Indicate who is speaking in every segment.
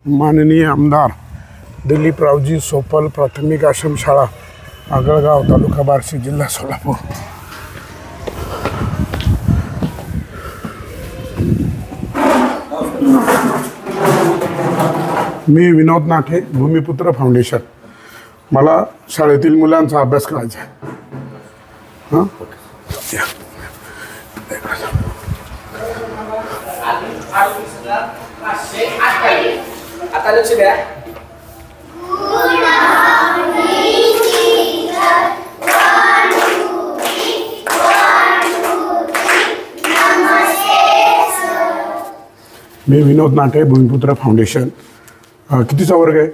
Speaker 1: माननीय आमदार दिलीपरावजी सोपल प्राथमिक आश्रमशाळा आगळगाव तालुका बार्शी जिल्हा सोलापूर। मी विनोद नाटे, भूमिपुत्र फाउंडेशन। मला शाळेतील मुलांचा अभ्यास करायचा आहे। हां
Speaker 2: आता लक्ष द्या।
Speaker 1: मी विनोद नाटे, भूमिपुत्र फाउंडेशन। कितीचा वर्ग आहे?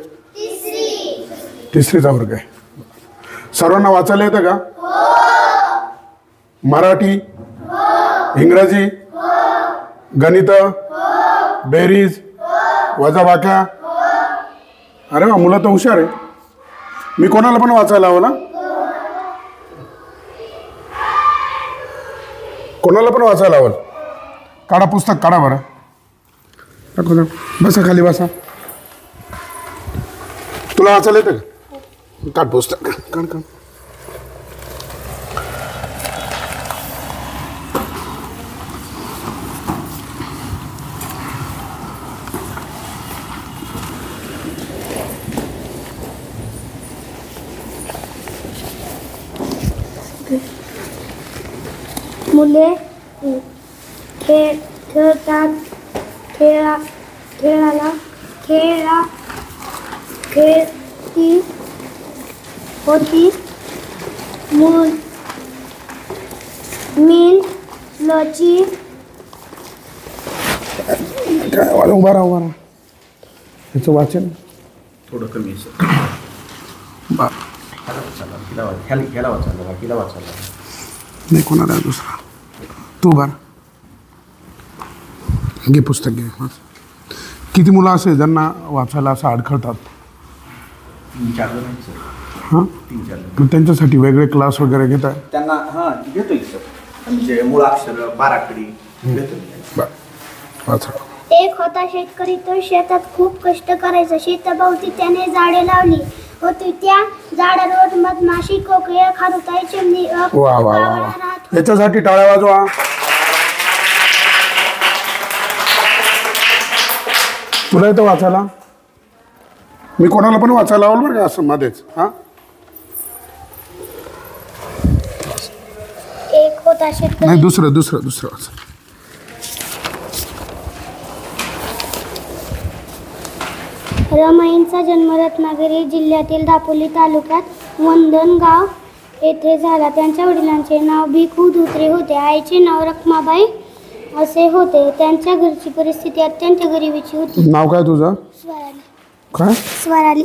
Speaker 1: तिसरीचा वर्ग आहे। सर्वांना वाचायला येतं का? मराठी, इंग्रजी, गणित, बेरीज, वजाबाक्या। अरे वा, मुलं तर हुशार आहे। मी कोणाला पण वाचायला हवं ना? कोणाला पण वाचायला हवं। काढा पुस्तक, काढा बरं। दाखव, बसा खाली बसा। तुला वाचायला येतं का? काढ पुस्तक, काढ काढ।
Speaker 3: मुले खेळतात, खेळती होती। मिलची
Speaker 1: काय उभा राहा। ह्याचं वाचन
Speaker 2: थोडं कमी ह्याला वाचायला
Speaker 1: नाही, कोणाला दुसरा। तू बार घे पुस्तक, घे वाच। किती मुलं असे ज्यांना वाचायला असं अडखळतात?
Speaker 2: 3-4 जण आहेत सर।
Speaker 1: हां,
Speaker 2: 3-4 जण।
Speaker 1: मग त्यांच्यासाठी वेगळे क्लास वगैरे घेताय?
Speaker 2: त्यांना हां घेतोय सर, म्हणजे मूळाक्षर, बाराखडी घेतोय।
Speaker 1: बरं, वाचा।
Speaker 3: एक होता शेतकरी, तो शेतात खूप कष्ट करायचा। शेताभोवती त्याने झाडे लावली होती, त्या झाडांवर मधमाशी, कोकिळे, खारुताई, चिमणी,
Speaker 1: वा वा वा वा, याच्यासाठी टाळ्या वाजवा। तुला येतं वाचायला? मी कोणाला पण वाचायला लावलं बरं का असं मध्येच। हां,
Speaker 3: एक होता शेतकरी।
Speaker 1: नाही, दुसरं वाचा।
Speaker 3: रमाईंचा जन्म रत्नागिरी जिल्ह्यातील दापोली तालुक्यात वंदनगाव येथे झाला। त्यांच्या वडिलांचे नाव भिकू धोत्रे होते, आईचे नाव रखमाबाई असे होते। त्यांच्या घरची परिस्थिती अत्यंत गरिबीची होती।
Speaker 1: नाव काय तुझं?
Speaker 3: स्वराली।
Speaker 1: काय?
Speaker 3: स्वराली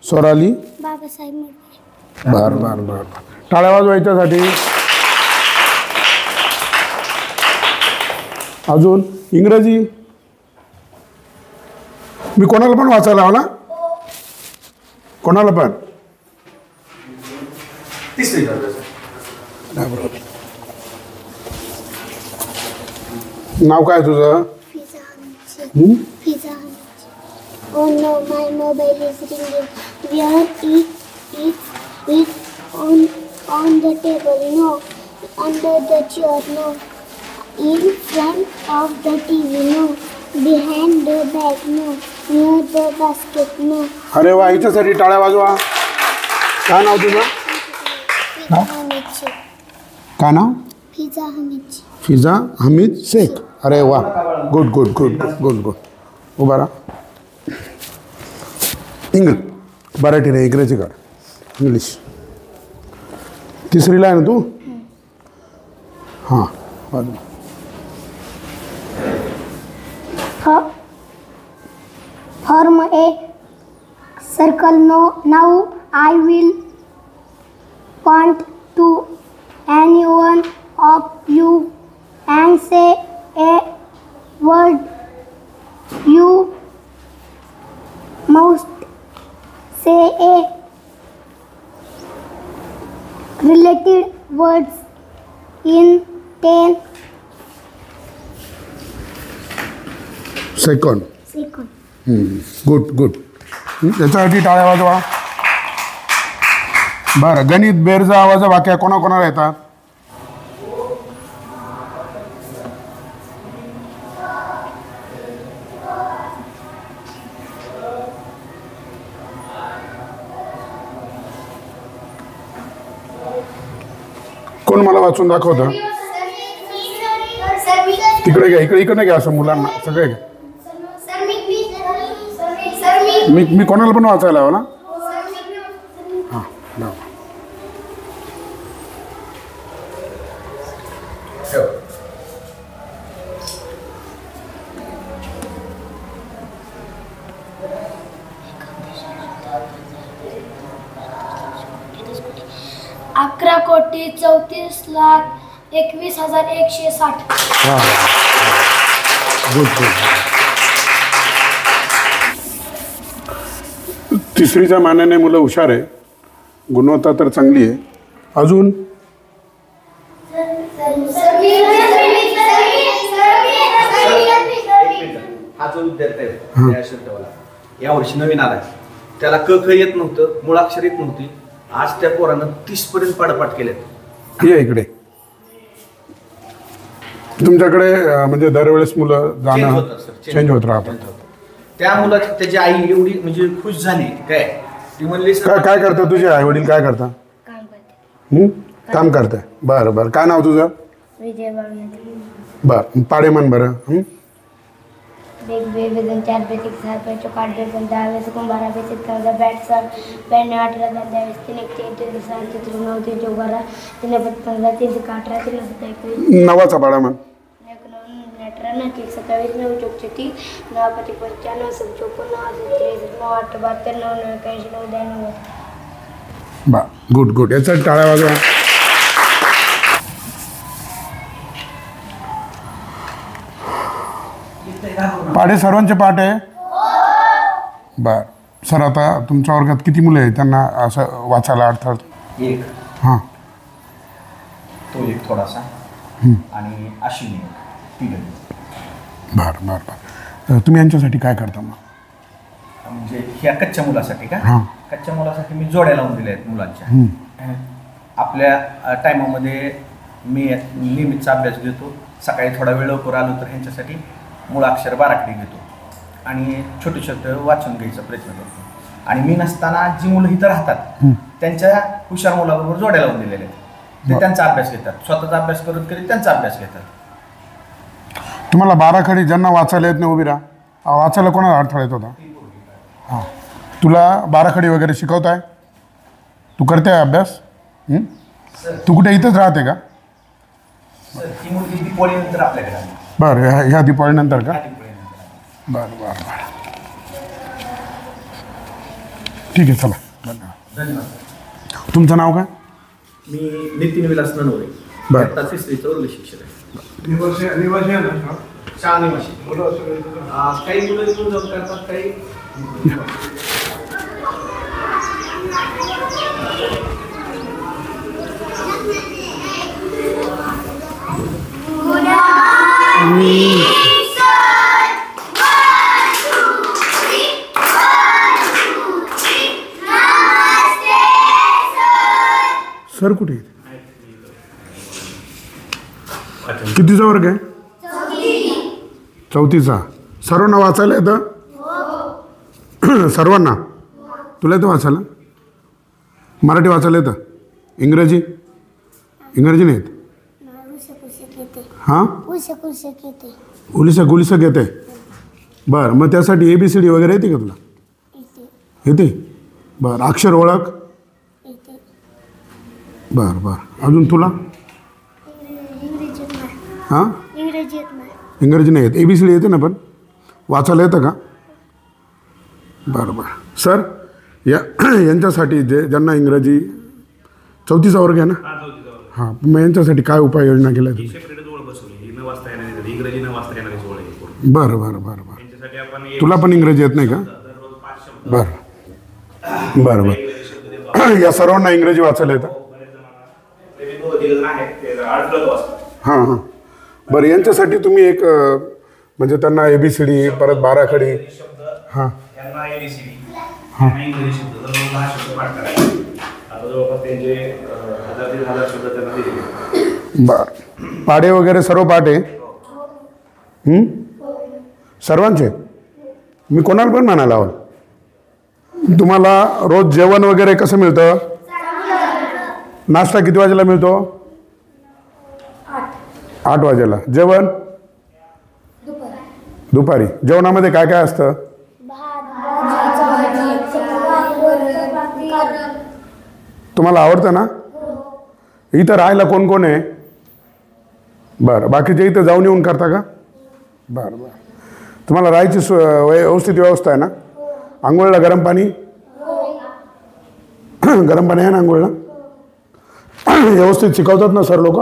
Speaker 1: स्वराली
Speaker 3: बाबासाहेब मुंडे।
Speaker 1: बर। टाळ्या वाजवा याच्यासाठी। अजून इंग्रजी मी कोणाला पण वाचायला हवं ना? कोणाला पण?
Speaker 2: तिसरी
Speaker 1: बरोबर। नाव काय तुझं?
Speaker 3: Oh no, my mobile is ringing. Where is on the table? No. Under the chair? No. In front of the TV? No. Behind the bag? No. Near the basket? No.
Speaker 1: अरे वा, हिच्यासाठी टाळ्या वाजवा। काय नाव तुझं? काय नाव? फिजा हमीद शेख। अरे वा, गुड। उभा राहा। मराठी नाही, इंग्रजी काढ। इंग्लिश तिसरीला आहे ना तू? हां,
Speaker 3: Form a circle. Now I will point to any one of you and say a word. You must say a related words in 10
Speaker 1: second.
Speaker 3: seconds.
Speaker 1: Good good. याच्यासाठी टाळ्या वाजवा. बरं, गणित बेरजा आवाज वाक्या कोणाकोणाला येतात? कोण मला वाचून दाखवतं? तिकडे घ्या, इकडे घ्या, असं मुलांना सगळे घ्या. मी कोणाला पण वाचायला हवं ना? हां, लावा.
Speaker 3: अकरा कोटी 34,21,160.
Speaker 1: Good good. तिसरीच्या मानाने मुलं हुशार आहे, गुणवत्ता तर चांगली आहे. अजून
Speaker 2: हा जो विद्यार्थी आहे शब्दवाला यावर्षी नवीन आलाय, त्याला क ख येत नव्हतं, मुळाक्षर येत नव्हती. आज त्या पोरानं 30 पर्यंत पाठपाठ केलेत.
Speaker 1: ये इकडे. तुमच्याकडे म्हणजे दरवेळेस मुलं जाणं चेंज होत राहतात.
Speaker 2: त्या मुलाची त्याची आई एवढी म्हणजे खुश झाली काय, ती म्हणली
Speaker 1: काय काय करतात तुझे आई वडील? काय करतात? काम करताय. बरं बरं. काय नाव तुझं?
Speaker 3: विजय बाळगणे.
Speaker 1: बरं, पाडे म्हण बरं.
Speaker 3: एक बे बेदन 4 बेच 1 7 5 4 8 बेच 10 बेच 12 बेच 14 बॅट 7 92 18 23 3 1 3 7 3 9 3 14 3 15 3 18 3 21
Speaker 1: नवाचा पाडा म्हण.
Speaker 3: 18 9 27 9 34 9 55 9 54 9 8 72 9 81 9 92.
Speaker 1: बा गुड गुड. याचा टाळ्या वाजवा. पाढे सर्वांचे पाठ आहे? बर. सर, आता तुमच्या वर्गात किती मुलं आहेत त्यांना असं वाचायला अडथळत?
Speaker 2: एक.
Speaker 1: हां.
Speaker 2: तो एक थोडासा आणि अश्विनी तिघ.
Speaker 1: बरं बरं बरं. तुम्ही यांच्यासाठी काय करता मग?
Speaker 2: म्हणजे ह्या कच्च्या मुलासाठी का?
Speaker 1: हां.
Speaker 2: कच्च्या मुलासाठी मी जोड्या लावून दिल्या आहेत मुलांच्या. आपल्या टायमामध्ये मी नियमितचा अभ्यास घेतो. सकाळी थोडा वेळ लवकर आलो तर ह्यांच्यासाठी मुळाक्षर बाराखडी घेतो आणि छोटे छोटे वाचून घ्यायचा प्रयत्न करतो. आणि मी नसताना जी मुलं इथं राहतात त्यांच्या हुशार मुलाबरोबर जोड्या लावून दिलेल्या आहेत. ते त्यांचा अभ्यास घेतात, स्वतःचा अभ्यास करत करीत त्यांचा अभ्यास घेतात.
Speaker 1: तुम्हाला बाराखडी ज्यांना वाचायला येत नाही उभी राहा, वाचायला कोणाला अडथळा येत होता? हां. तुला बाराखडी वगैरे शिकवताय? तू करते अभ्यास? तू कुठे इथंच राहते का?
Speaker 2: सर, ती मुलगी दिवाळीनंतर आपल्याकडे आली.
Speaker 1: बरं, ह्या दिवाळीनंतर का?
Speaker 2: दिवाळीनंतर.
Speaker 1: बरं बरं बरं. ठीक आहे, चला. धन्यवाद.
Speaker 2: धन्यवाद.
Speaker 1: तुमचं नाव काय?
Speaker 2: मी नितीन विलास ननवरे.
Speaker 1: बरं.
Speaker 2: आता तिसरीचं वर्ग शिक्षक आहे.
Speaker 1: निवासी आहे ना?
Speaker 2: शाळा निवासी. काही मुलं येऊन जाऊन करतात, काही
Speaker 1: सर कुठे? कितीचा वर्ग आहे? 4थीचा. सर्वांना वाचायला येतं? सर्वांना? तुला येतं वाचायला? मराठी वाचायला येतं? इंग्रजी नाही येत? हां. उलिसक गुलिसक येते. बरं, मग त्यासाठी ABCD वगैरे येते का तुला? येते. बरं, अक्षर ओळख? बरं बरं. अजून तुला? हां. इंग्रजी नाही येत. ABCD येते ना, पण वाचायला येतं का? बरं बरं. सर, यांच्यासाठी ज्यांना इंग्रजी 4थीचा वर्ग आहे ना? हां. मग यांच्यासाठी काय उपाययोजना केल्या तुम्ही? बरं बरं बरं बरं. तुला पण इंग्रजी येत नाही का? बरं बरं बरं. या सर्वांना इंग्रजी वाचायला येतं? हां हां. बरं, यांच्यासाठी तुम्ही एक म्हणजे त्यांना ABCD परत बाराखडी हां
Speaker 4: यांना ABCD यांना इंग्रजी शब्द जवळजवळ 10 शब्द पाठ करायचे. आता जवळपास त्यांचे 1000-1500 शब्द त्यांना दिले.
Speaker 1: बरं. पाढे वगैरे सर्व पाठ आहे सर्वांचे? मी कोणाला पण म्हणायला हवं. तुम्हाला रोज जेवण वगैरे कसं मिळतं? नाश्ता किती वाजेला मिळतो? 8 वाजेला. जेवण दुपारी. जेवणामध्ये काय काय असतं? तुम्हाला आवडतं ना? इथं राहायला कोण कोण आहे? बरं. बाकीचे इथं जाऊन येऊन करता का? बरं बरं. तुम्हाला राहायची व्यवस्थित व्यवस्था आहे ना? आंघोळला गरम पाणी? गरम पाणी आहे ना आंघोळला? व्यवस्थित शिकवतात ना सर लोक?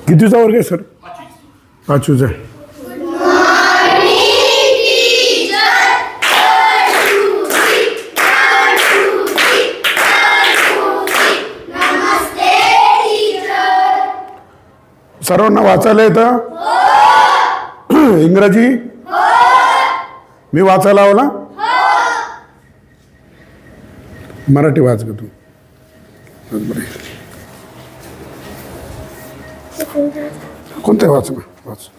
Speaker 1: कितीचा वर्ग आहे सर? 5वीचा आहे. सर्वांना वाचायला येतं? इंग्रजी मी वाचायला हवं ना? मराठी वाच ग तू. कोणतं वाच ना? वाच.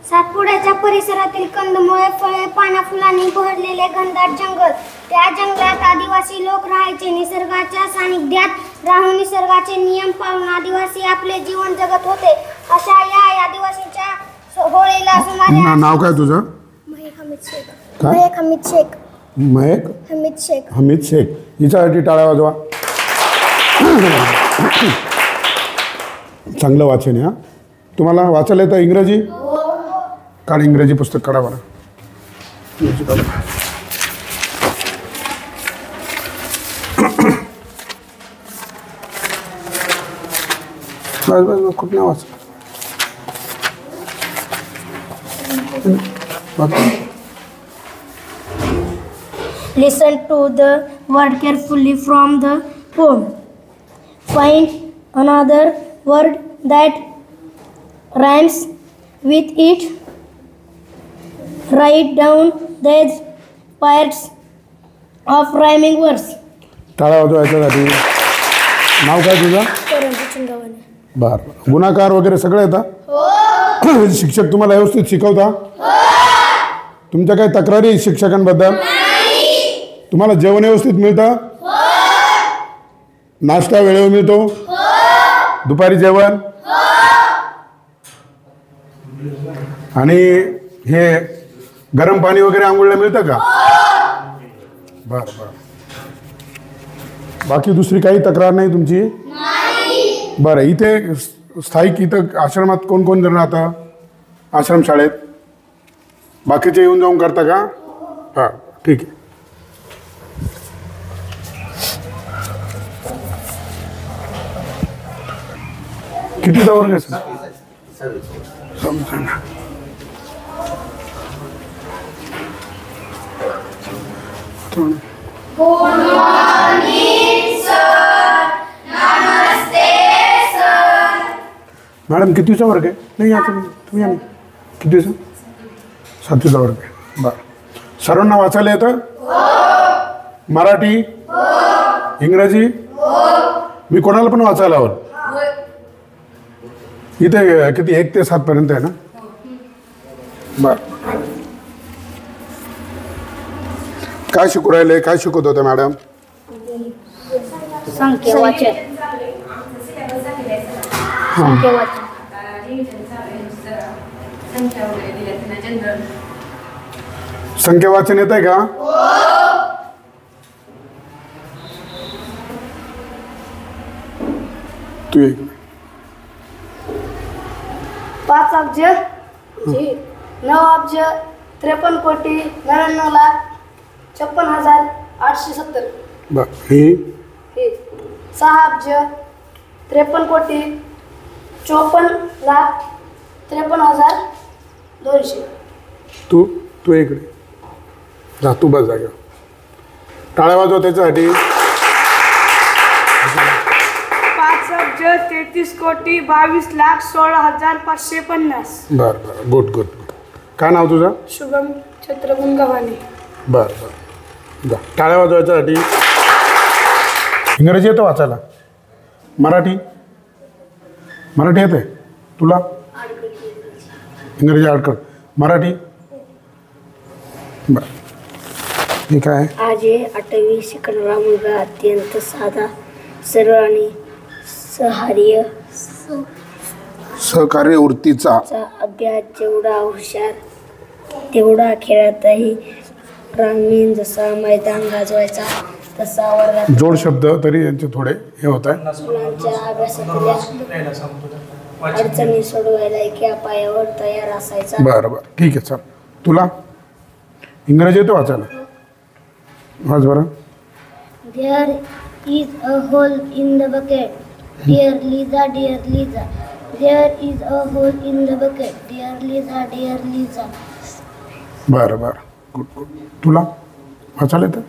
Speaker 3: सातपुड्याच्या परिसरातील कंदमुळे, फळे, पाना फुलांनी बहरलेले घनदाट जंगल. त्या जंगलात आदिवासी लोक राहायचे. निसर्गाच्या सानिध्यात राहून निसर्गाचे नियम पाळून आदिवासी आपले जीवन जगत होते. अशा या आदिवासींच्या होळीला सुमारे
Speaker 1: नाव काय तुझं?
Speaker 3: महेक हमीद शेख.
Speaker 1: काय?
Speaker 3: महेक हमीद शेख.
Speaker 1: महेक
Speaker 3: हमीद शेख.
Speaker 1: हमीद शेख. हिच्यासाठी टाळ्या वाजवा. चांगलं वाचन आहे. हा तुम्हाला वाचायला येतं इंग्रजी? काढ इंग्रजी पुस्तक काढा बरं. बस बस बस. खूप नाही वाच.
Speaker 3: Listen to the word carefully from the poem. Find another word that rhymes with it. Write down these parts of rhyming words.
Speaker 1: टाळा वाजवा याच्यासाठी. नाव काय तुझं? बरं. गुणाकार वगैरे सगळं येतं? शिक्षक तुम्हाला व्यवस्थित शिकवता? तुमच्या काही तक्रारी आहेत शिक्षकांबद्दल? तुम्हाला जेवण व्यवस्थित मिळतं? नाश्ता वेळेवर मिळतो? दुपारी जेवण? आणि हे गरम पाणी वगैरे आंघोळीला मिळतं का? बरं बरं. बाकी दुसरी काही तक्रार नाही तुमची? बरं. इथे स्थायिक इथं आश्रमात कोण कोण जण राहतं? आश्रमशाळेत बाकीचे येऊन जाऊन करता का? हां ठीक आहे. कितीचा वर्ग आहे सर? समजा. मॅडम कितीचा वर्ग आहे? नाही या तुम्ही या. कितीचा? 7वीचा वर्ग आहे. बरं. सर्वांना वाचायला येतं? मराठी? इंग्रजी? मी कोणाला पण वाचायला हवं. इथे किती 1 ते 7 पर्यंत आहे ना? बरं. काय शिकू राहिले? काय शिकवत होत्या मॅडम?
Speaker 3: संख्या वाचन. संख्या वाचन.
Speaker 1: संख्या वाचन येत आहे का? तू एक
Speaker 5: 5 अब्ज 9 अब्ज 53 कोटी 99 लाख 56,870.
Speaker 1: बर. हे
Speaker 5: 6 अब्ज 53 कोटी 54 लाख 53,200.
Speaker 1: तू इकडे जा तू बस जागे. टाळ्या वाजवा त्याच्यासाठी.
Speaker 5: 5,33,22,16,550.
Speaker 1: बरं बरं गुड गुड. काय नाव तुझं?
Speaker 5: शुभम छत्रगुण गव्हाणे.
Speaker 1: बरं बरं जा. टाळ्या वाजवायच्यासाठी. इंग्रजी येतं वाचायला? मराठी मराठी येते तुला? इंग्रजी अडकड. मराठी बरं ठीक आहे.
Speaker 3: आजे 8वी शिकणारा मुलगा अत्यंत साधा, सरळ आणि
Speaker 1: सहकार्य वृत्तीचा.
Speaker 3: अभ्यास जेवढा हुशार तेवढा खेळातही प्रावीण्य. जसा मैदान गाजवायचा तसा वर्गात
Speaker 1: जोड शब्द तरी यांचे थोडे हे होत आहे.
Speaker 3: मुलांच्या अभ्यासातल्या अडचणी सोडवायला एका पायावर तयार असायचा.
Speaker 1: बरं बरं ठीक आहे चल. तुला इंग्रजी येतं वाचायला? वाच बरं.
Speaker 3: There is a hole in the bucket. Dear Lisa, dear Lisa. There is a hole in the bucket. Dear Lisa, dear Lisa.
Speaker 1: बरं बरं गुड गुड. तुला वाचायला येतं?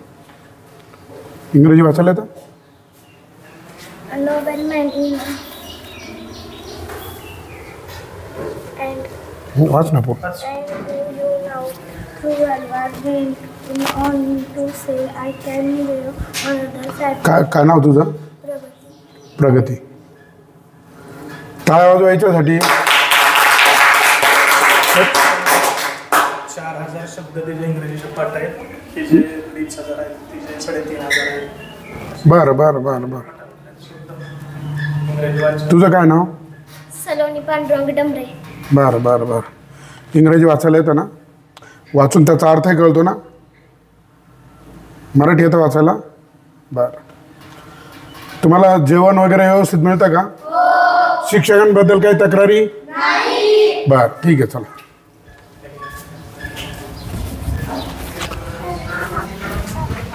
Speaker 1: इंग्रजी वाचायला येतं?
Speaker 3: A nobleman in
Speaker 1: वाच ना पो.
Speaker 3: and you know cruel was went on to say I can live on the side.
Speaker 1: काय नाव तुझं? प्रगती. टाळ्या वाजवायच्यासाठी.
Speaker 4: 4,000 शब्द त्याचे इंग्रजीचे पाठ आहेत. तिचे 2,500 आहेत, तिचे 3,500 आहेत.
Speaker 1: बरं बरं बरं बरं.
Speaker 4: इंग्रजी वाचन
Speaker 1: तुझं काय नाव?
Speaker 3: सलोनी पांडुरंग डमरे.
Speaker 1: बरं बरं बरं. इंग्रजी वाचायला येतं ना? वाचून त्याचा अर्थही कळतो ना? मराठी येतं वाचायला? बरं. तुम्हाला जेवण वगैरे व्यवस्थित मिळतं का? शिक्षकांबद्दल काही तक्रारी? बरं ठीक आहे चला.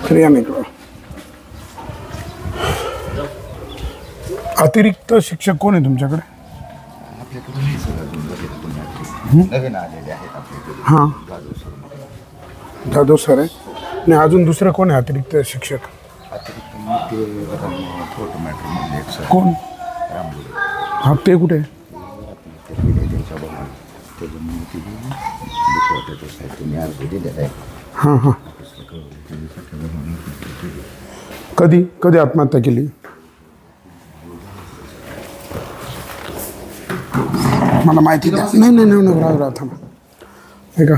Speaker 1: तर या नाही का? अतिरिक्त शिक्षक कोण आहे तुमच्याकडे?
Speaker 6: नवीन आलेले आहेत आपल्याकडे.
Speaker 1: हां जाधव सर आहे. आणि अजून दुसरं कोण आहे अतिरिक्त शिक्षक?
Speaker 6: अतिरिक्त ते फोटो मॅटरमधले एक सर
Speaker 1: कोण?
Speaker 6: रामबुडे.
Speaker 1: हा ते कुठे आहे?
Speaker 6: त्यांच्या बघा त्याच्यामुळे ती दुसऱ्या त्याच्या साहित्याने अर्ज दिलेला आहे.
Speaker 1: हां हां. कधी कधी आत्महत्या केली? मला माहिती द्या. नाही नाही नाही राहा थांबा. हे का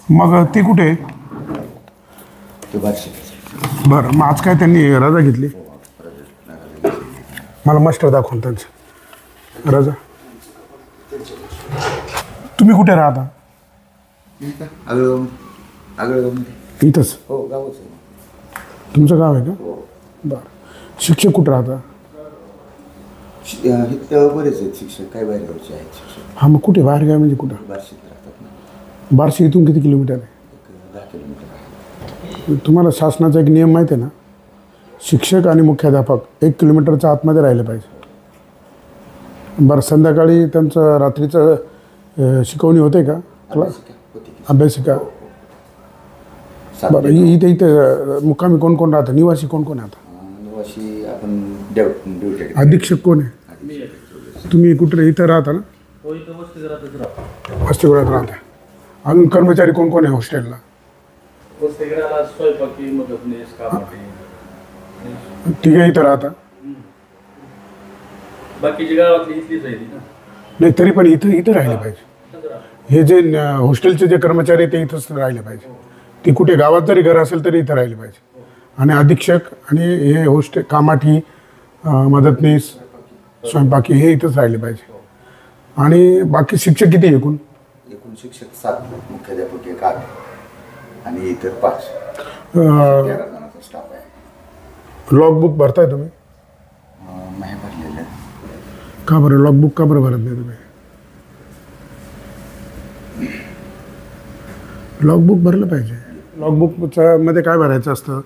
Speaker 1: मग ती कुठे आहे?
Speaker 6: ते वार्षिक
Speaker 1: बरं मग आज काय त्यांनी रजा घेतली? मला मास्टर दाखवून त्यांचं रजा. तुम्ही कुठे राहता?
Speaker 6: आगळगावमध्ये.
Speaker 1: इथंच
Speaker 6: हो गावच आहे.
Speaker 1: तुमचं गाव आहे का? बरं. शिक्षक कुठं राहता?
Speaker 6: इथं बरेच आहेत शिक्षक, काय बाहेरगावचे आहेत शिक्षक.
Speaker 1: हां मग कुठे बाहेर गाव म्हणजे कुठं?
Speaker 6: वार्षिक राहतात ना.
Speaker 1: बार्शी इथून किती किलोमीटर आहे?
Speaker 6: 10 किलोमीटर आहे.
Speaker 1: तुम्हाला शासनाचा एक नियम माहिती आहे ना? शिक्षक आणि मुख्याध्यापक 1 किलोमीटरच्या आतमध्ये राहिले पाहिजे. बरं संध्याकाळी त्यांचं रात्रीचं शिकवणी होते का?
Speaker 6: अभ्यासिका होती की.
Speaker 1: अभ्यासिका.
Speaker 6: सात
Speaker 1: बरं इथे इथे मुक्कामी कोण कोण राहतं? निवासी कोण कोण राहतं?
Speaker 6: निवासी आपण ड्युटी.
Speaker 1: अधीक्षक कोण आहे? तुम्ही कुठे इथं राहता ना? वसतिगृहात राहता. अजून कर्मचारी कोण कोण आहे हॉस्टेलला?
Speaker 4: वसतिगृहाला स्वयंपाकी मदतनीस कामाटे
Speaker 1: तिघे इथं राहता?
Speaker 4: बाकीची गावातली इथलीच आहे ती ना.
Speaker 1: नाही तरी पण इथं इथं राहिले पाहिजे. हे जे हॉस्टेलचे जे कर्मचारी आहेत ते इथंच राहिले पाहिजे. ती कुठे गावात जरी घर असेल तरी इथं राहिले पाहिजे. आणि अधीक्षक आणि हे हॉस्टेल कामाठी मदतनीस स्वयंपाकी हे इथंच राहिले पाहिजे. आणि बाकी शिक्षक किती एकूण?
Speaker 6: एकूण शिक्षक 7, मुख्याध्यापक 1 8 आणि इतर 5. 13 जणांचा स्टाफ आहे.
Speaker 1: लॉगबुक भरताय तुम्ही?
Speaker 6: नाही भरलेलं.
Speaker 1: का बरं लॉगबुक का बरं भरत नाही तुम्ही? लॉगबुक भरलं पाहिजे. लॉगबुकच्या मध्ये काय भरायचं असतं?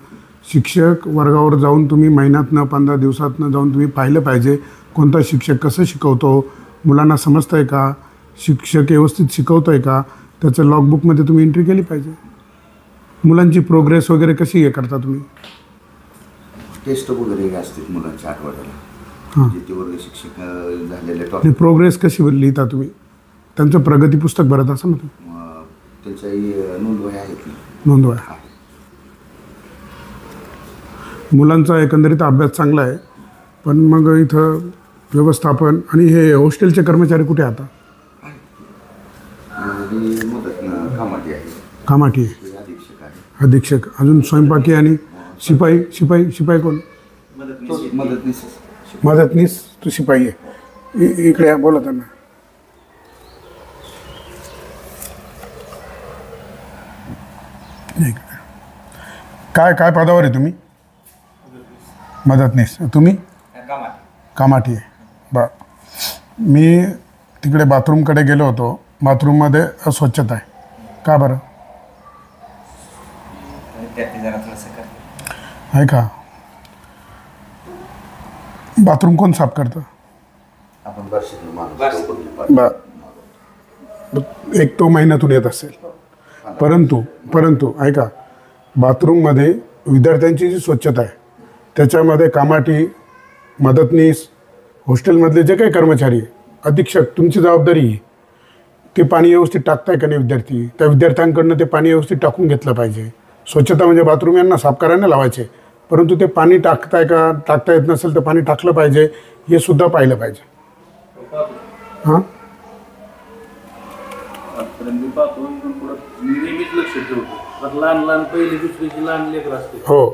Speaker 1: शिक्षक वर्गावर जाऊन तुम्ही महिन्यातनं 15 दिवसातनं जाऊन तुम्ही पाहिलं पाहिजे कोणता शिक्षक कसं शिकवतो, मुलांना समजतं आहे का, शिक्षक व्यवस्थित शिकवतो आहे का, त्याचं लॉगबुकमध्ये तुम्ही एंट्री केली पाहिजे. मुलांची प्रोग्रेस वगैरे कशी हे करता तुम्ही?
Speaker 6: टेस्ट वगैरे असतात मुलांच्या आठवड्याला.
Speaker 1: हां.
Speaker 6: जे ते वर्ग शिक्षक झालेले
Speaker 1: आणि
Speaker 6: टॉपिक
Speaker 1: प्रोग्रेस कशी लिहिता तुम्ही? त्यांचं प्रगती पुस्तक भरत असाल ना तुम्ही?
Speaker 6: त्यांच्याही नोंदवह्या आहेत ना.
Speaker 1: नोंदवा. मुलांचा एकंदरीत अभ्यास चांगला आहे, पण मग इथं व्यवस्थापन आणि हे हॉस्टेलचे कर्मचारी कुठे आता?
Speaker 6: आणि मदत कामाटी आहे,
Speaker 1: कामाठी आहे,
Speaker 6: ते अधीक्षक आहे.
Speaker 1: अधीक्षक. अजून स्वयंपाकी आणि शिपाई कोण?
Speaker 6: मदतनीस
Speaker 1: मदतनीस. तू शिपाई आहे. इकडे या, बोला त्यांना. इकडे. काय पदावर आहे तुम्ही? मदतनीस. तुम्ही? कामाठी आहे. बरं. मी तिकडे बाथरूमकडे गेलो होतो. बाथरूममध्ये अस्वच्छता आहे. का बरं? आहे का? बाथरूम कोण साफ करतं?
Speaker 6: आपण वर्षातून माणूस
Speaker 1: बरं. एक तो महिन्यातून येत असेल. परंतु ऐका, बाथरूममध्ये विद्यार्थ्यांची जी स्वच्छता आहे त्याच्यामध्ये कामाठी, मदतनीस, हॉस्टेलमधले जे काही कर्मचारी आहे, अधीक्षक, तुमची जबाबदारी आहे. ते पाणी व्यवस्थित टाकताय का नाही विद्यार्थी? त्या विद्यार्थ्यांकडनं ते पाणी व्यवस्थित टाकून घेतलं पाहिजे. स्वच्छता म्हणजे बाथरूम यांना साफ करायला लावायचे, परंतु ते पाणी टाकता येत नसेल तर पाणी टाकलं पाहिजे, हे सुद्धा पाहिलं पाहिजे. हां,
Speaker 7: लहान पहिली दुसरीची लहान लेकर असते.
Speaker 1: हो.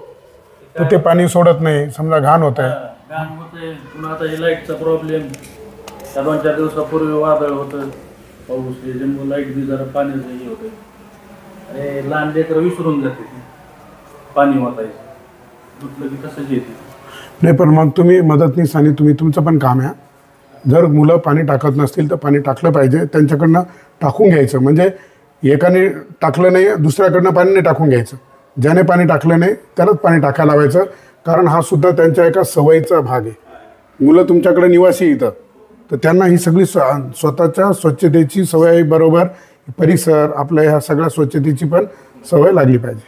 Speaker 1: तर ते पाणी सोडत नाही, समजा घाण होत आहे.
Speaker 7: घाण होतंय. पुन्हा आता हे लाईटचा प्रॉब्लेम. त्या 2-4 दिवसापूर्वी वादळ होतं, पाऊस, त्याच्यामुळे लाईट बी जरा पाण्याचं हे होतं. अरे लहान लेकर विसरून जाते पाणी वाचायचं. दुसरं की तसंच येते.
Speaker 1: नाही, पण मग तुम्ही मदतनीस आणि तुमचं पण काम आहे. जर मुलं पाणी टाकत नसतील तर पाणी टाकलं पाहिजे. त्यांच्याकडनं टाकून घ्यायचं. म्हणजे एकाने टाकलं नाही, दुसऱ्याकडनं पाणी नाही टाकून घ्यायचं. ज्याने पाणी टाकलं नाही त्यालाच पाणी टाकायला लावायचं. कारण हा सुद्धा त्यांच्या एका सवयीचा भाग आहे. मुलं तुमच्याकडे निवासी येतं तर त्यांना ही सगळी स्वतःच्या स्वच्छतेची सवय बरोबर परिसर, आपल्या ह्या सगळ्या स्वच्छतेची पण सवय लागली पाहिजे.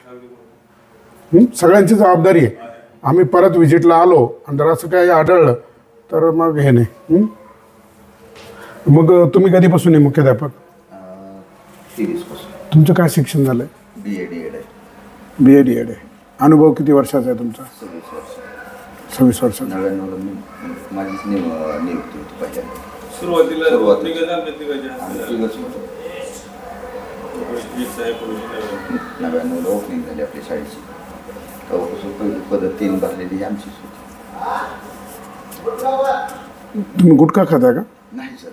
Speaker 1: सगळ्यांची जबाबदारी आहे. आम्ही परत व्हिजिटला आलो आणि जर असं काही आढळलं तर मग हे नाही. मग तुम्ही कधीपासून आहे मुख्याध्यापक?
Speaker 6: 30 पासून.
Speaker 1: तुमचं काय शिक्षण झालं आहे?
Speaker 6: BA DED आहे.
Speaker 1: BA DED आहे. अनुभव किती वर्षाचा आहे तुमचा?
Speaker 6: 26 वर्ष.
Speaker 1: 26 वर्षाचा.
Speaker 6: 99ला माझीच नियुक्ती होती पहिल्यांदा.
Speaker 7: सुरुवातीला
Speaker 6: तिघंच होतो. 99ला ओपनिंग झाली आपल्या शाळेची. तेव्हापासून पहिली पदं 3 भरलेली ही आमचीच होती.
Speaker 1: तुम्ही गुटखा खाता का?
Speaker 6: नाही सर,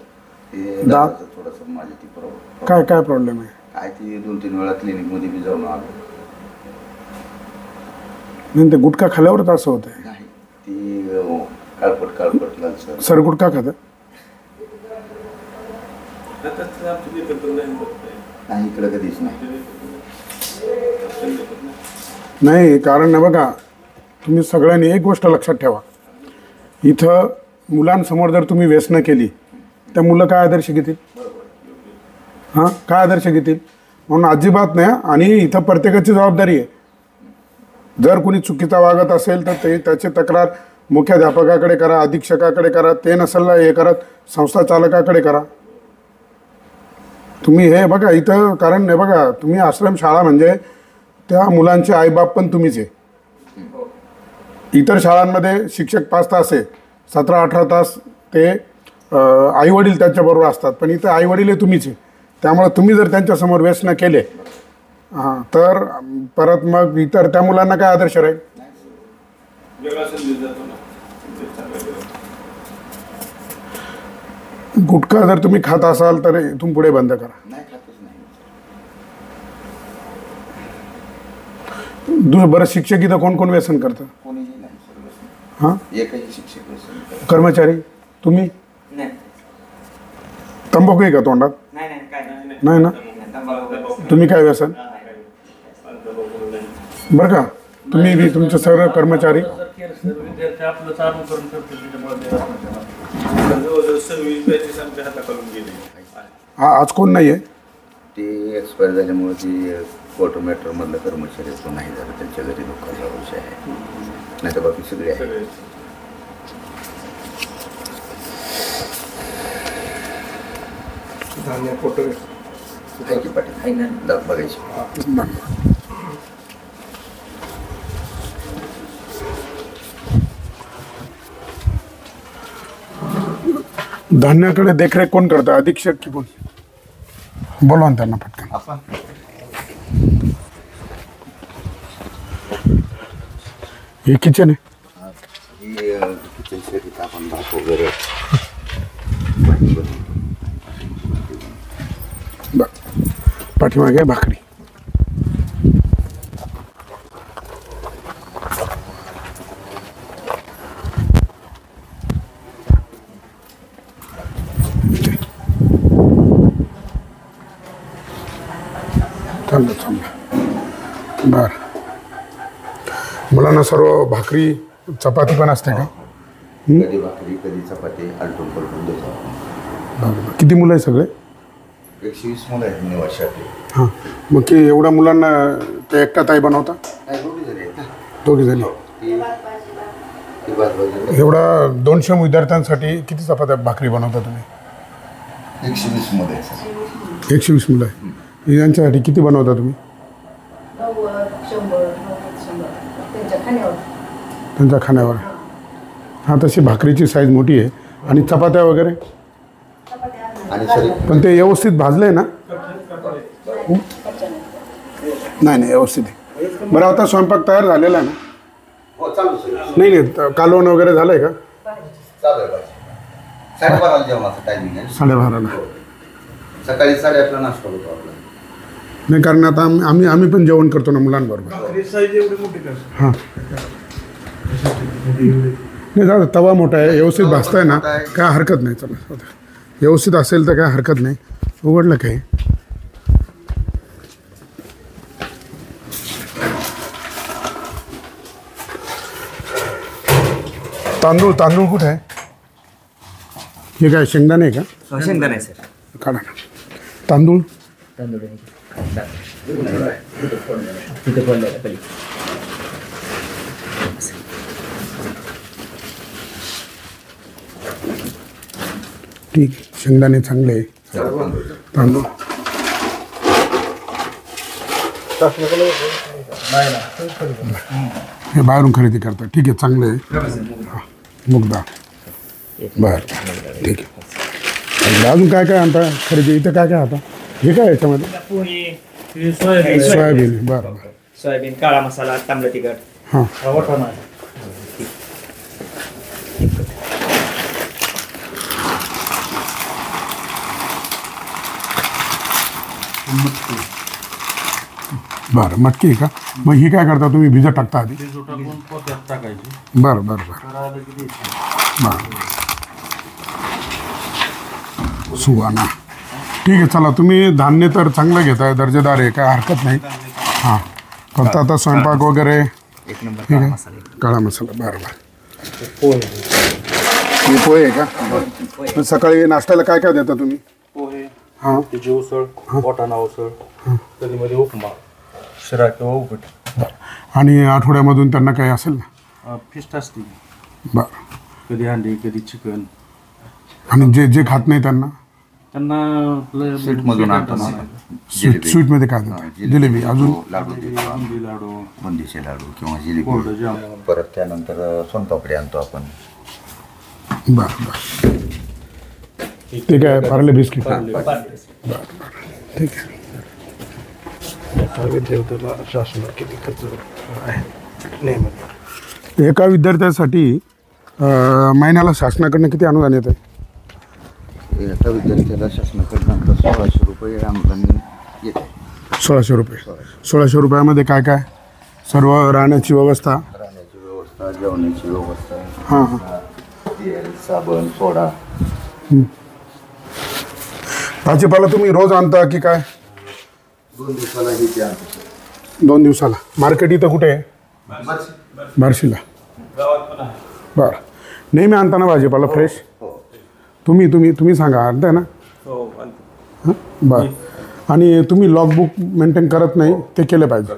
Speaker 6: ते दाताचं थोडंसं माझी ती प्रॉब्लेम.
Speaker 1: काय प्रॉब्लेम आहे?
Speaker 6: काय ती 2-3 वेळा क्लिनिकमध्ये बी जाऊन आलो.
Speaker 1: नाही, ते गुटखा खाल्ल्यावरच असं होतं आहे.
Speaker 6: नाही, ती काळपट लालसर.
Speaker 1: सर गुटखा खाता?
Speaker 6: नाही, इकडं कधीच नाही.
Speaker 1: नाही, कारण नाही बघा, तुम्ही सगळ्यांनी एक गोष्ट लक्षात ठेवा. इथं मुलांसमोर जर तुम्ही व्यसनं केली तर मुलं काय आदर्श घेतील? हां, काय आदर्श घेतील? म्हणून अजिबात नाही. आणि इथं प्रत्येकाची जबाबदारी आहे. जर कोणी चुकीचा वागत असेल तर ते त्याची तक्रार मुख्याध्यापकाकडे करा, अधीक्षकाकडे करा. ते नसेल ना हे करत, संस्था चालकाकडे करा. तुम्ही हे बघा इथं, कारण हे बघा, तुम्ही आश्रमशाळा म्हणजे त्या मुलांचे आईबाप पण तुम्हीच आहे. इतर शाळांमध्ये शिक्षक 5 तास आहे, 17-18 तास ते आईवडील त्यांच्याबरोबर असतात, पण इथं आईवडील हे तुम्हीच आहे. त्यामुळे तुम्ही जर त्यांच्यासमोर व्यसन केले हां तर परत मग इतर त्या मुलांना काय आदर्श राहील? गुटखा जर तुम्ही खात असाल तर इथून पुढे बंद करा.
Speaker 6: नाही, खातच नाही.
Speaker 1: बरं, शिक्षक इथं कोण कोण व्यसन करतं?
Speaker 6: कोणीही नाही सर.
Speaker 1: हां,
Speaker 6: एकही शिक्षक नसेल.
Speaker 1: कर्मचारी? तुम्ही? तंबाखू आहे का तोंडात? नाही ना. तुम्ही काय व्यसन? बरं का, तुम्ही बी तुमचे सर्व कर्मचारी?
Speaker 7: विद्यार्थी आपलं चालू करून करतो.
Speaker 1: आज कोण नाही आहे?
Speaker 6: ते एक्सपायर झाल्यामुळे ती कोर्ट मॅटरमधलं कर्मचारी तो नाही झालं त्यांच्या घरी दुःखाचा विषय आहे, नाही तर बाकी सगळे आहे. आहे की पाटील? आहे ना, बघायची.
Speaker 1: धान्याकडे देखरेख कोण करतं, अधीक्षक की कोण? बोलवा ना त्यांना पटकन.
Speaker 6: आपण
Speaker 1: हे किचन आहे.
Speaker 6: ही किचन शेतीत आपण भात वगैरे भाजी बनवतो.
Speaker 1: पाठीमागे भाकरी. चांगलं चांगलं. बरं, मुलांना सर्व भाकरी चपाती पण असते का?
Speaker 6: कधी भाकरी कधी चपाती आलटून पलटून देतो.
Speaker 1: बरं. किती मुलं आहे सगळे?
Speaker 6: 120 मुलं आहेत निवाशातील.
Speaker 1: हां, मग की एवढ्या मुलांना ते एकटा ताई बनवता?
Speaker 6: नाही, दोघी जणी आहेत ना.
Speaker 1: दोघी जणी.
Speaker 6: ती भाजी
Speaker 1: एवढा 200 विद्यार्थ्यांसाठी किती चपात्या भाकरी बनवता तुम्ही?
Speaker 6: 120 मुलं आहेत सर.
Speaker 1: 120 मुलं आहे. यांच्यासाठी किती बनवता तुम्ही?
Speaker 8: 90-100
Speaker 1: त्यांच्या खाण्यावर. हां, तशी भाकरीची साईज मोठी आहे. आणि चपात्या वगैरे
Speaker 6: आणि सर
Speaker 1: पण ते व्यवस्थित भाजलं आहे ना? नाही नाही, व्यवस्थित आहे. बरं, आता स्वयंपाक तयार झालेला आहे ना?
Speaker 6: हो, चालू सर.
Speaker 1: नाही नाही, कालवण वगैरे झालं आहे का?
Speaker 6: चालू आहे भाजी. 12:30 जेवणाचं टायमिंग आहे.
Speaker 1: 12:30ला.
Speaker 6: सकाळी 8:30ला नाश्ता होतो आपला.
Speaker 1: नाही, कारण आता आम्ही पण जेवण करतो ना मुलांबरोबर. हां, नाही दादा, तवा मोठा आहे, व्यवस्थित भाजताय ना, काय हरकत नाही. चला, व्यवस्थित असेल तर काय हरकत नाही. उघडलं काय? तांदूळ कुठे आहे? हे काय शेंगदाणे आहे का?
Speaker 2: शेंगदाणे आहे सर.
Speaker 1: काढा ना. तांदूळ ठीक, शेंगदाणे चांगले आहे. तांदूळ हे बाहेरून खरेदी करतात. ठीक आहे, चांगले आहे. हां, मुगदाळ. बरं, ठीक आहे. अजून काय काय आणता खरेदी? इथं काय काय आता? हे काय याच्यामध्ये? सोयाबीन. बरं बरं.
Speaker 2: सोयाबीन, काळा मसाला, तांबडा तिखट.
Speaker 1: हां, बरं. मटकी आहे का? मग ही काय करता तुम्ही? भिजत टाकता आधी?
Speaker 7: टाकायची.
Speaker 1: बरं बरं बरं बरं. सुवाना. ठीक आहे, चला. तुम्ही धान्य तर चांगलं घेताय, दर्जेदार आहे, काय हरकत नाही. हां, फक्त आता स्वयंपाक वगैरे
Speaker 2: एक नंबर काळा मसाला.
Speaker 1: काळा मसाला. बरं बरं. हे पोहे आहे का? बरं. सकाळी नाश्त्याला काय काय देता तुम्ही?
Speaker 7: पोहे,
Speaker 1: हां,
Speaker 7: त्याची उसळ, वाटाणा उसळ, कधी मध्ये उपमा, शिरा किंवा उपीट.
Speaker 1: आणि आठवड्यामधून त्यांना काही असेल ना?
Speaker 7: फिस्ट असते,
Speaker 1: बरं.
Speaker 7: कधी अंडी कधी चिकन.
Speaker 1: आणि जे खात नाही त्यांना
Speaker 7: त्यांना
Speaker 6: स्वीटमधून आणतो ना.
Speaker 1: स्वीटमध्ये काय देतात? जिलेबी. अजून
Speaker 6: लाडू देतो.
Speaker 7: बुंदी लाडू,
Speaker 6: बुंदीचे लाडू किंवा
Speaker 7: गोड
Speaker 6: जिलेबी.
Speaker 7: जाम.
Speaker 6: परत त्यानंतर सोनपापडी आणतो आपण.
Speaker 1: बरं बरं. ते काय पार्ले बिस्किट?
Speaker 7: पार्ले.
Speaker 1: बरं. ठीक आहे.
Speaker 7: शासनाला किती खर्च आहे?
Speaker 1: एका विद्यार्थ्यासाठी महिन्याला शासनाकडनं किती अनुदान येतं?
Speaker 6: एका विद्यार्थ्याला शासनाकडून आता 1600 रुपये अनुदान येते.
Speaker 1: 1600 रुपये. 1600 रुपयामध्ये काय काय? सर्व राहण्याची व्यवस्था,
Speaker 6: राहण्याची व्यवस्था, जेवणाची व्यवस्था,
Speaker 1: हां हां,
Speaker 6: तेल, साबण, सोडा.
Speaker 1: भाजीपाला तुम्ही रोज आणता की काय?
Speaker 6: 2 दिवसाला ही ते आणतो सर.
Speaker 1: 2 दिवसाला. मार्केट इथं कुठे आहे? बार्शीला. बरं. नेहमी आणताना भाजीपाला फ्रेश?
Speaker 6: हो.
Speaker 1: तुम्ही सांगा, आणताय ना?
Speaker 7: हो,
Speaker 1: हां, बरं. आणि तुम्ही लॉगबुक मेंटेन करत नाही ते केलं पाहिजे.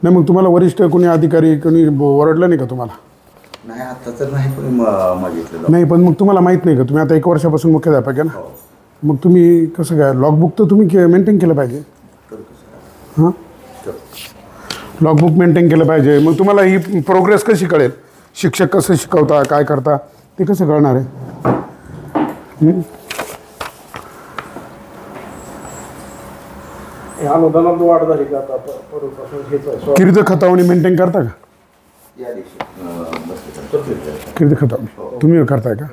Speaker 1: नाही मग तुम्हाला वरिष्ठ कोणी अधिकारी कोणी ओरडलं नाही का तुम्हाला?
Speaker 6: नाही आता तर नाही कोणी मागितलं.
Speaker 1: नाही पण मग तुम्हाला माहीत नाही का तुम्ही आता 1 वर्षापासून मुख्याध्यापक आहे ना, मग तुम्ही कसं काय लॉगबुक तर तुम्ही मेंटेन केलं पाहिजे. हां लॉगबुक मेंटेन केलं पाहिजे. मग तुम्हाला ही प्रोग्रेस कशी कळेल? शिक्षक कसं शिकवता काय करता ते कसं कळणार आहे?
Speaker 7: अनुदानात वाढ झाली का आता परवापासून हेच आहे.
Speaker 1: कीर्द खतावणी मेंटेन करता का?
Speaker 6: या दिवशी
Speaker 1: कीर्द खतावणी तुम्ही करताय का?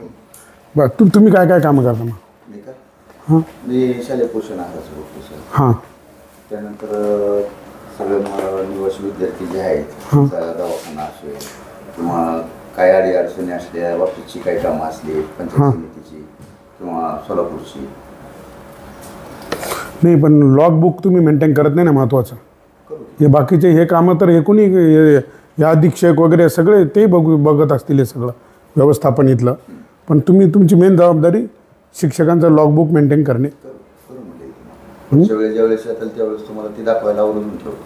Speaker 1: बरं तुम्ही काय काय कामं करता मग?
Speaker 6: मी का
Speaker 1: हां
Speaker 6: मी शालेय पोषण आहाराचं बघतो सर.
Speaker 1: हां
Speaker 6: त्यानंतर सगळे निवासी विद्यार्थी जे आहेत त्यांचा दवाखाना असेल किंवा काय अडचणी असल्या बाबतीची काही कामं असली पंचायत समितीची किंवा सोलापूरची.
Speaker 1: नाही पण लॉगबुक तुम्ही मेंटेन करत नाही ना महत्त्वाचं. हे बाकीचे हे कामं तर हे कोणी या अधीक्षक वगैरे सगळे ते बघत असतील हे सगळं व्यवस्थापन इथलं. पण तुम्ही तुमची मेन जबाबदारी शिक्षकांचं लॉगबुक मेंटेन करणे.
Speaker 6: ज्यावेळेस येतील त्यावेळेस तुम्हाला ती दाखवायला आवडून ठेवतो.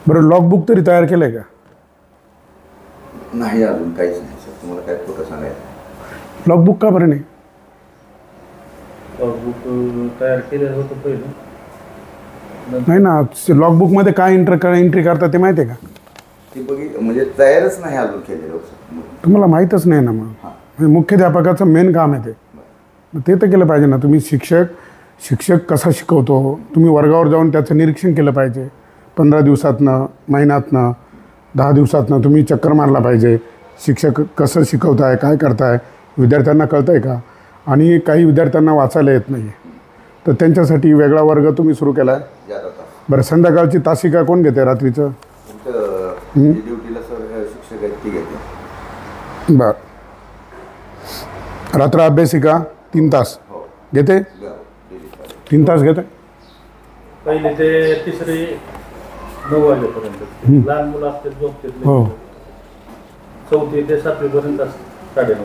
Speaker 1: बरं लॉगबुक तरी तयार केलं आहे का?
Speaker 6: नाही अजून काहीच नाही सर. तुम्हाला काय खोटं सांगायचं.
Speaker 1: लॉगबुक का बरं नाही?
Speaker 7: बुक तयार केलेलं होतं पहिलं.
Speaker 1: नाही ना लॉगबुकमध्ये काय एंट्री करतात ते माहिती आहे का?
Speaker 6: ती म्हणजे तयारच नाही अजून केलेलं.
Speaker 1: तुम्हाला माहीतच नाही ना. मग मुख्याध्यापकाचं मेन काम आहे ते तर केलं पाहिजे ना. तुम्ही शिक्षक कसा शिकवतो तुम्ही वर्गावर जाऊन त्याचं निरीक्षण केलं पाहिजे. 15 दिवसातनं महिन्यातनं 10 दिवसातनं तुम्ही चक्कर मारला पाहिजे. शिक्षक कसं शिकवताय काय करताय विद्यार्थ्यांना कळतं आहे का? आणि काही विद्यार्थ्यांना वाचायला येत नाही तर त्यांच्यासाठी वेगळा वर्ग तुम्ही सुरू केला आहे. बरं संध्याकाळची तासिका कोण घेते रात्रीचं?
Speaker 6: ड्युटीला सर शिक्षक आहेत ती घेते.
Speaker 1: बरं रात्र अभ्यासिका 3 तास घेते? 3 तास घेते.
Speaker 7: पहिले ते तिसरी 9 वाजेपर्यंत लहान मुलं असते झोपते.
Speaker 1: हो
Speaker 7: 4थी ते 7वी पर्यंत 9:30.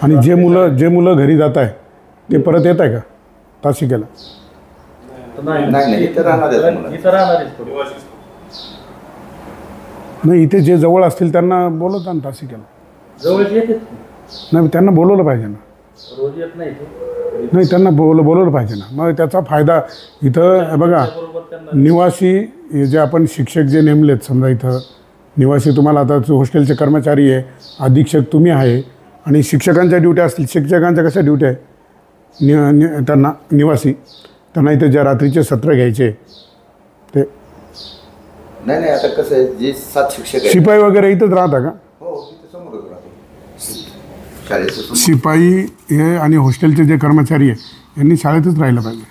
Speaker 1: आणि जे मुलं घरी जात आहे ते परत येत आहे का तासिकेला?
Speaker 6: नाही इथं राहणार
Speaker 7: इथं राहणारच थोडी.
Speaker 1: नाही इथे जे जवळ असतील त्यांना बोलवता ना तासिकेला.
Speaker 7: जवळच येते
Speaker 1: नाही त्यांना बोलवलं पाहिजे ना.
Speaker 7: रोज येत नाही ते.
Speaker 1: नाही त्यांना बोलवलं पाहिजे ना. मग त्याचा फायदा इथं बघा निवासी हे जे आपण शिक्षक जे नेमलेत समजा इथं निवासी तुम्हाला आता हॉस्टेलचे कर्मचारी आहे अधीक्षक तुम्ही आहे आणि शिक्षकांच्या ड्युट्या असतील. शिक्षकांच्या कशा ड्युट्या आहे त्यांना निवासी त्यांना इथे ज्या रात्रीचे सत्र घ्यायचे ते
Speaker 6: नाही आता कसं आहे जे 7 शिक्षक आहेत
Speaker 1: शिपाई वगैरे इथंच राहता का?
Speaker 6: हो इथं समोरच राहतो शाळेचं.
Speaker 1: शिपाई हे आणि हॉस्टेलचे जे कर्मचारी आहे यांनी शाळेतच राहिलं पाहिजे.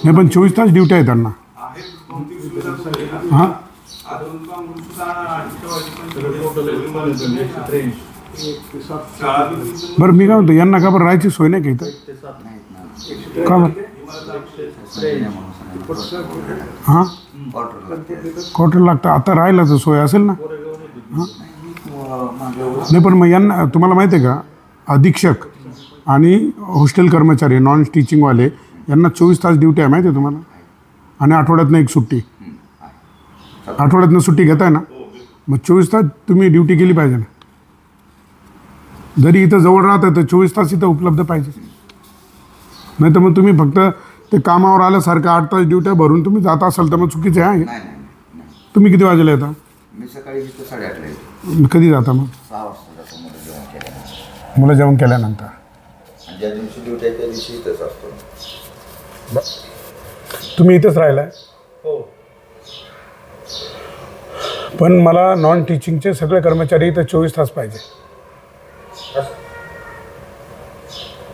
Speaker 1: नाही पण 24 तास ड्युटी आहे त्यांना. हां बरं मी काय म्हणतो यांना का बरं राहायची सोय नाही का इथं? का बरं? हां क्वार्टर लागतं. आता राहायला तर सोय असेल ना. हां नाही पण मग यांना तुम्हाला माहिती आहे का अधीक्षक आणि हॉस्टेल कर्मचारी नॉन टीचिंगवाले यांना 24 तास ड्युटी आहे माहिती आहे तुम्हाला. आणि आठवड्यातनं एक सुट्टी. आठवड्यातनं सुट्टी घेताय ना मग 24 तास तुम्ही ड्युटी केली पाहिजे ना. जरी इथं जवळ राहतं तर 24 तास इथं उपलब्ध पाहिजे. नाही तर मग तुम्ही फक्त ते कामावर आल्यासारखं 8 तास ड्युट्या भरून तुम्ही जात असाल तर मग चुकीचं आहे. तुम्ही किती वाजेला येता?
Speaker 6: मी सकाळी 8:30ला येतो.
Speaker 1: कधी जाता मग?
Speaker 6: 6 वाजता जातो मुलं जेवण केल्यानंतर.
Speaker 1: मुलं जेवण केल्यानंतर.
Speaker 6: आणि ज्या दिवशी ड्युटी आहे त्या दिवशी इथंच असतो.
Speaker 1: तुम्ही इथंच राहिलाय?
Speaker 7: हो.
Speaker 1: पण मला नॉन टीचिंगचे सगळे कर्मचारी इथं 24 तास पाहिजे.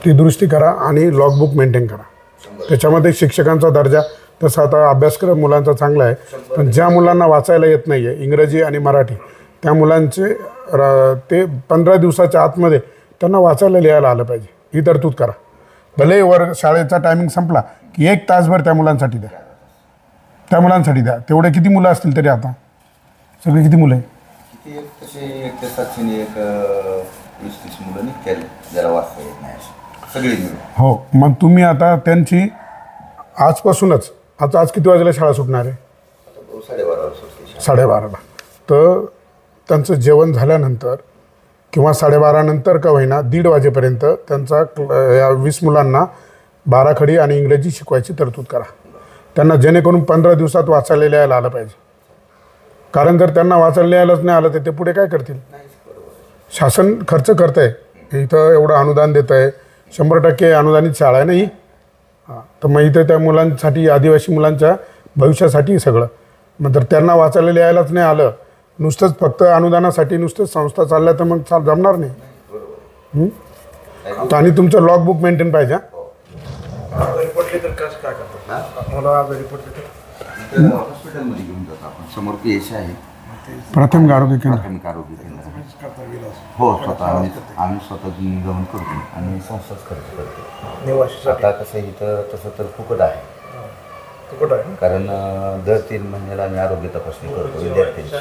Speaker 1: ती दुरुस्ती करा आणि लॉगबुक मेंटेन करा. त्याच्यामध्ये शिक्षकांचा दर्जा तसा आता अभ्यासक्रम मुलांचा चांगला आहे पण ज्या मुलांना वाचायला येत नाही आहे इंग्रजी आणि मराठी त्या मुलांचे ते 15 दिवसाच्या आतमध्ये त्यांना वाचायला लिहायला आलं पाहिजे ही तरतूद करा. भले शाळेचा टायमिंग संपला की 1 तासभर त्या मुलांसाठी द्या. त्या मुलांसाठी द्या. तेवढे किती मुलं असतील तरी आता सगळे किती मुलं आहे?
Speaker 6: किती तसे 1 ते 700 20-30 मुलं निघतील ज्याला वाचता येत नाही. सगळी मिळून.
Speaker 1: हो, मग तुम्ही आता त्यांची आजपासूनच, आता आज किती वाजेला शाळा सुटणार आहे?
Speaker 6: 12:30 सुटते.
Speaker 1: 12:30ला. तर त्यांचं जेवण झाल्यानंतर किंवा 12:30 नंतर का होईना 1:30 वाजेपर्यंत त्यांचा या 20 मुलांना बाराखडी आणि इंग्रजी शिकवायची तरतूद करा. त्यांना जेणेकरून 15 दिवसात वाचायला लिहायला आलं पाहिजे. कारण जर त्यांना वाचायला लिहायलाच नाही आलं तर ते पुढे काय करतील? शासन खर्च करत आहे, इथं एवढं अनुदान देत आहे, 100% अनुदानित शाळा आहे ना ही. हां, तर मग इथं त्या मुलांसाठी, आदिवासी मुलांच्या भविष्यासाठी सगळं. मग जर त्यांना वाचायला लिहायलाच नाही आलं, नुसतंच फक्त अनुदानासाठी नुसतंच संस्था चालल्या तर मग जमणार नाही. तर आणि तुमचं लॉग बुक मेंटेन पाहिजे.
Speaker 6: हॉस्पिटलमध्ये घेऊन जातो आपण. समोर PH आहे,
Speaker 1: प्राथमिक आरोग्य केंद्र.
Speaker 6: प्राथमिक आरोग्य केंद्र. हो, स्वतः आम्ही स्वतः जाऊन करतो आणि संस्थाच खर्च करतो. आता कसं इथं तसं तर फुकट आहे. कारण दर 3 महिन्याला आम्ही आरोग्य तपासणी करतो विद्यार्थ्यांची.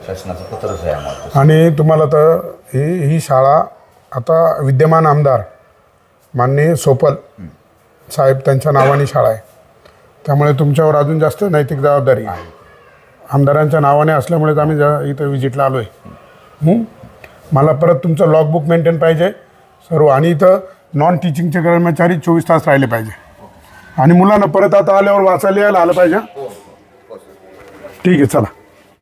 Speaker 6: शासनाचं पत्रच आहे आम्हाला.
Speaker 1: आणि तुम्हाला तर ही शाळा आता विद्यमान आमदार माननीय सोपल साहेब त्यांच्या नावाने शाळा आहे, त्यामुळे तुमच्यावर अजून जास्त नैतिक जबाबदारी आहे. आमदारांच्या नावाने असल्यामुळेच आम्ही इथं विजिटला आलो आहे. मला परत तुमचं लॉगबुक मेंटेन पाहिजे सर्व. आणि इथं नॉन टीचिंगचे कर्मचारी 24 तास राहिले पाहिजे. आणि मुलांना परत आता आल्यावर वाचायला यायला आलं पाहिजे. ठीक आहे, चला.